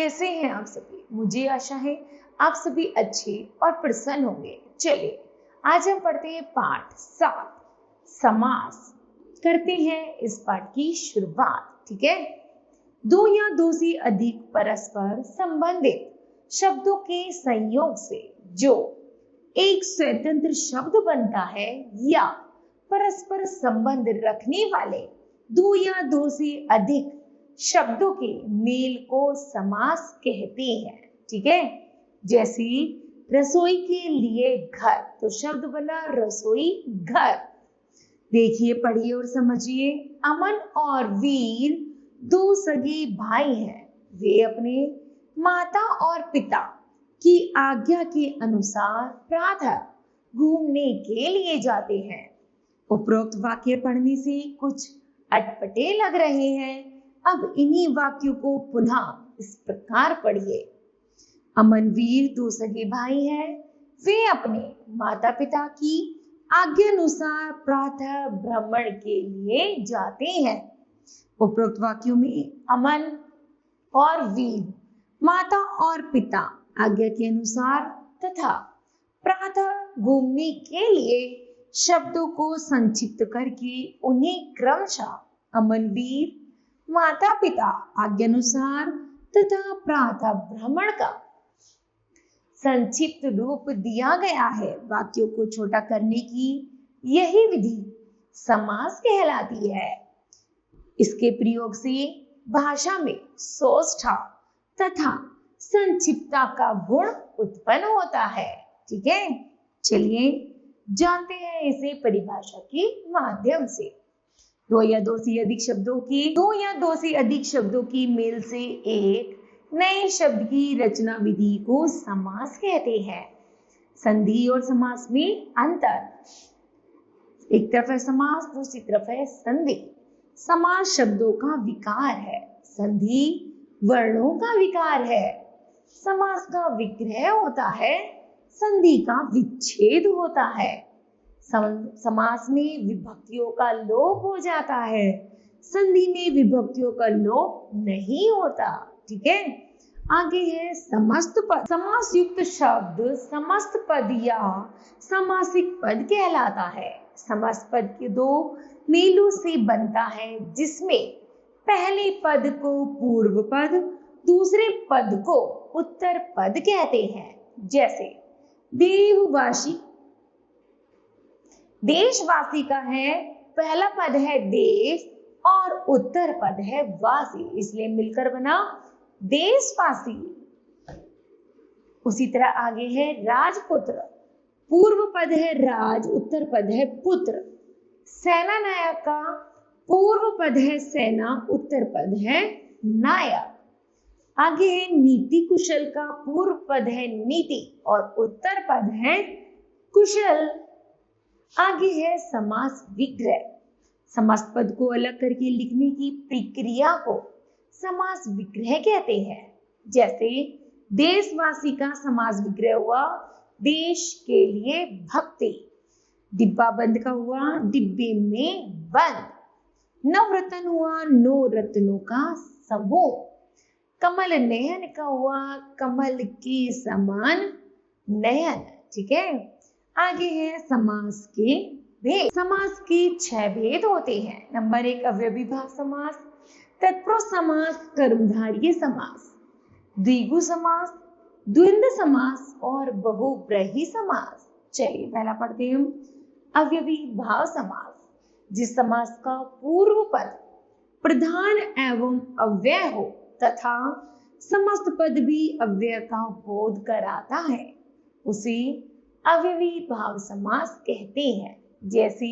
कैसे हैं आप सभी? मुझे आशा है आप सभी अच्छे और प्रसन्न होंगे। चलिए आज हम पढ़ते हैं पाठ 7 समास। करते हैं इस पाठ की शुरुआत। ठीक है, दो या दो से अधिक परस्पर संबंधित शब्दों के संयोग से जो एक स्वतंत्र शब्द बनता है या परस्पर संबंध रखने वाले दो या दो से अधिक शब्दों के मेल को समास कहते हैं। ठीक है, जैसे रसोई के लिए घर, तो शब्द बना रसोई घर। देखिए, पढ़िए और समझिए। अमन और वीर दो सगे भाई हैं। वे अपने माता और पिता की आज्ञा के अनुसार प्रातः घूमने के लिए जाते हैं। उपरोक्त वाक्य पढ़ने से कुछ अटपटे लग रहे हैं। अब इन्हीं वाक्यों को पुनः इस प्रकार पढ़िए। अमनवीर दो सगे भाई हैं। वे अपने माता पिता की आज्ञानुसार प्रातः भ्रमण के लिए जाते हैं। उपरोक्त वाक्यों में अमन और वीर माता और पिता आज्ञा के अनुसार तथा प्रातः घूमने के लिए शब्दों को संक्षिप्त करके उन्हें क्रमशः अमनवीर माता पिता आज्ञानुसार तथा प्रातः भ्रमण का संक्षिप्त रूप दिया गया है। वाक्यों को छोटा करने की यही विधि समास कहलाती है। इसके प्रयोग से भाषा में सोष्ठा तथा संक्षिप्तता का गुण उत्पन्न होता है। ठीक है, चलिए जानते हैं इसे परिभाषा के माध्यम से। दो या दो से अधिक शब्दों की मेल से एक नए शब्द की रचना विधि को समास कहते हैं। संधि और समास में अंतर, एक तरफ है समास, दूसरी तरफ है संधि। समास शब्दों का विकार है, संधि वर्णों का विकार है। समास का विग्रह होता है, संधि का विच्छेद होता है। समास में विभक्तियों का लोप हो जाता है, संधि में विभक्तियों का लोप नहीं होता। ठीक है, आगे है समस्त पद। समास युक्त शब्द समस्त पद या समासिक पद कहलाता है। समास पद के दो मेलों से बनता है, जिसमें पहले पद को पूर्व पद, दूसरे पद को उत्तर पद कहते हैं। जैसे देववासी, देशवासी का है पहला पद है देश और उत्तर पद है वासी, इसलिए मिलकर बना देशवासी। उसी तरह आगे है राजपुत्र, पूर्व पद है राज, उत्तर पद है पुत्र। सेना नायक का पूर्व पद है सेना, उत्तर पद है नायक। आगे है नीति कुशल का पूर्व पद है नीति और उत्तर पद है कुशल। आगे है समास विग्रह। समास पद को अलग करके लिखने की प्रक्रिया को समास विग्रह कहते हैं। जैसे देशवासी का समास विग्रह हुआ देश के लिए भक्ति, डिब्बा बंद का हुआ डिब्बे में बंद, नवरत्न हुआ नौ रत्नों का समूह, कमल नयन का हुआ कमल के समान नयन। ठीक है, आगे है समास के भेद। समास के 6 भेद होते हैं। नंबर 1 अव्ययी भाव समास, तत्पुरुष समास, कर्मधारय समास, द्विगु समास, द्वंद्व समास और बहुब्रीहि समास। चलिए पहला पढ़ते हैं अव्ययी भाव समास, जिस समास का पूर्व पद प्रधान एवं अव्यय हो तथा समस्त पद भी अव्यय का बोध कराता है, उसे अव्ययी भाव समास कहते हैं। जैसे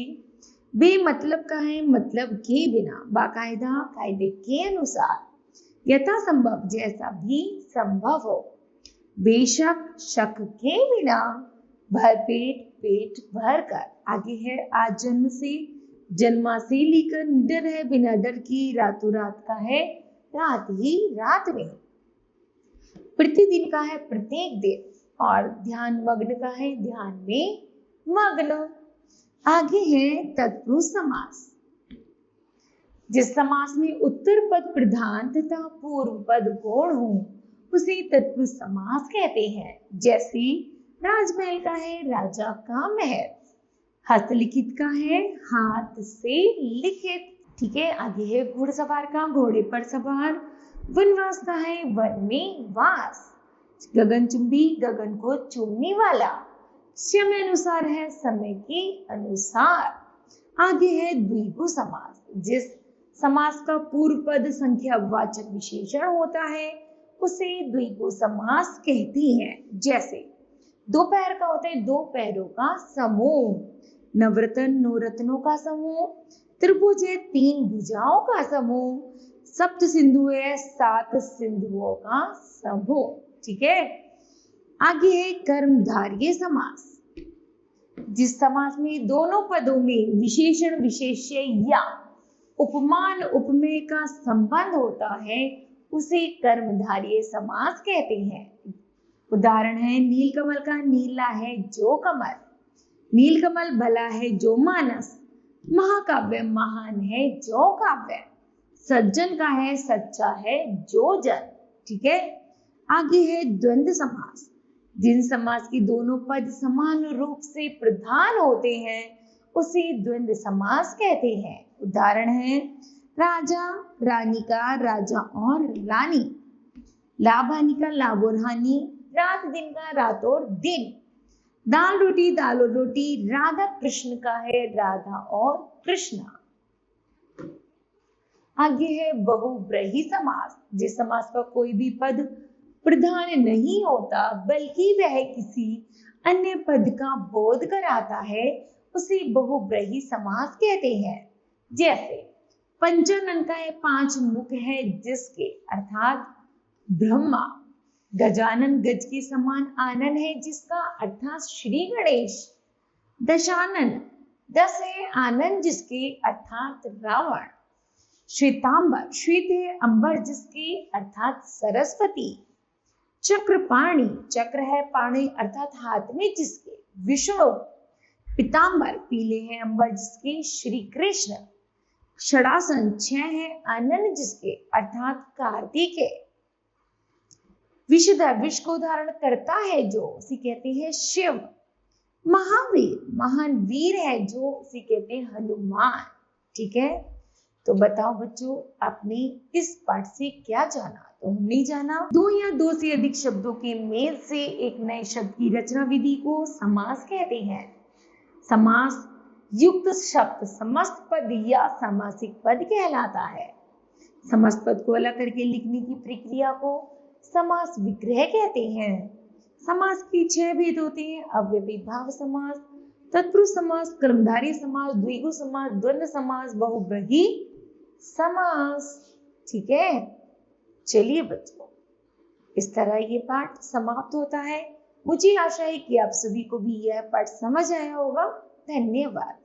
बेमतलब का है मतलब के बिना, बाकायदा कायदे के अनुसार, यथा संभव जैसा भी संभव हो, बेशक शक के बिना, भरपेट पेट भर कर। आगे है आज जन्म से, जन्मा से लेकर निडर है बिना डर की, रातों रात का है रात ही रात में, प्रतिदिन का है प्रत्येक दिन और ध्यान मग्न का है ध्यान में मग्न। आगे है तत्पुरुष समास, जिस समास में उत्तर पद प्रधान तथा पूर्व पद गौण हो, उसे तत्पुरुष समास कहते हैं। जैसे राजमहल का है राजा का महल, हस्तलिखित का है हाथ से लिखित। ठीक है, आगे है घुड़सवार का घोड़े पर सवार, वनवास का है वन में वास, गगनचुंबी गगन को चूमने वाला, समय अनुसार है समय के अनुसार। आगे है द्विगु समास, जिस समास का पूर्व पद संख्यावाचक विशेषण होता है उसे द्विगु समास कहते हैं। जैसे दो पैर का होता है दो पैरों का समूह, नवरत्न नौ रत्नों का समूह, त्रिभुज है तीन भुजाओं का समूह, सप्त सिंधु है सात सिंधुओं का समूह। ठीक है, आगे है कर्मधारय समास, जिस समास में दोनों पदों में विशेषण विशेष्य या उपमान उपमेय का संबंध होता है उसे कर्मधारय समास कहते हैं। उदाहरण है नीलकमल का नीला है जो कमल, नीलकमल भला है जो मानस, महाकाव्य महान है जो काव्य, सज्जन का है सच्चा है जो जन। ठीक है, आगे है द्वंद्व समास, जिन समास के दोनों पद समान रूप से प्रधान होते हैं उसे द्वंद्व समास कहते हैं। उदाहरण है राजा रानी का राजा और रानी, लाभ हानि का लाभ और हानि, रात दिन का रात और दिन, दाल और रोटी, राधा कृष्ण का है राधा और कृष्णा। आगे है बहुब्रीहि समास, जिस समास का कोई भी पद प्रधान नहीं होता बल्कि वह किसी अन्य पद का बोध कराता है उसे बहुब्रीहि समास कहते हैं। जैसे पंचानन का है पांच मुख है जिसके, अर्थात ब्रह्मा, गजानन गज के समान आनन है जिसका, अर्थात श्री गणेश, दशानन 10 है आनंद जिसके, अर्थात रावण, श्वेतांबर श्वेत है अंबर जिसके, अर्थात सरस्वती, चक्रपाणि चक्र है पाणी अर्थात हाथ में जिसके, विष्णु, पीतांबर पीले है अंबर जिसके, श्री कृष्ण, षडासन 6 है आनंद जिसके, अर्थात कार्तिकेय, विषधर विष को धारण करता है जो, उसे कहते हैं शिव, महावीर महान वीर है जो, उसे कहते हैं हनुमान। ठीक है, तो बताओ बच्चों आपने इस पाठ से क्या जाना? तो हमने जाना दो या दो से अधिक शब्दों के मेल से एक नए शब्द की रचना विधि को समास कहते हैं। समास युक्त शब्द समस्त पद या सामासिक पद कहलाता है। समस्त पद को अलग करके लिखने की प्रक्रिया को समास विग्रह कहते हैं। समास के 6 भेद होते हैं, अव्ययीभाव समास, तत्पुरुष समास, कर्मधारय समास, द्विगु समास, द्वंद्व समास, बहुब्रीहि समास। ठीक है, चलिए बच्चों इस तरह ये पाठ समाप्त होता है। मुझे आशा है कि आप सभी को भी यह पाठ समझ आया होगा। धन्यवाद।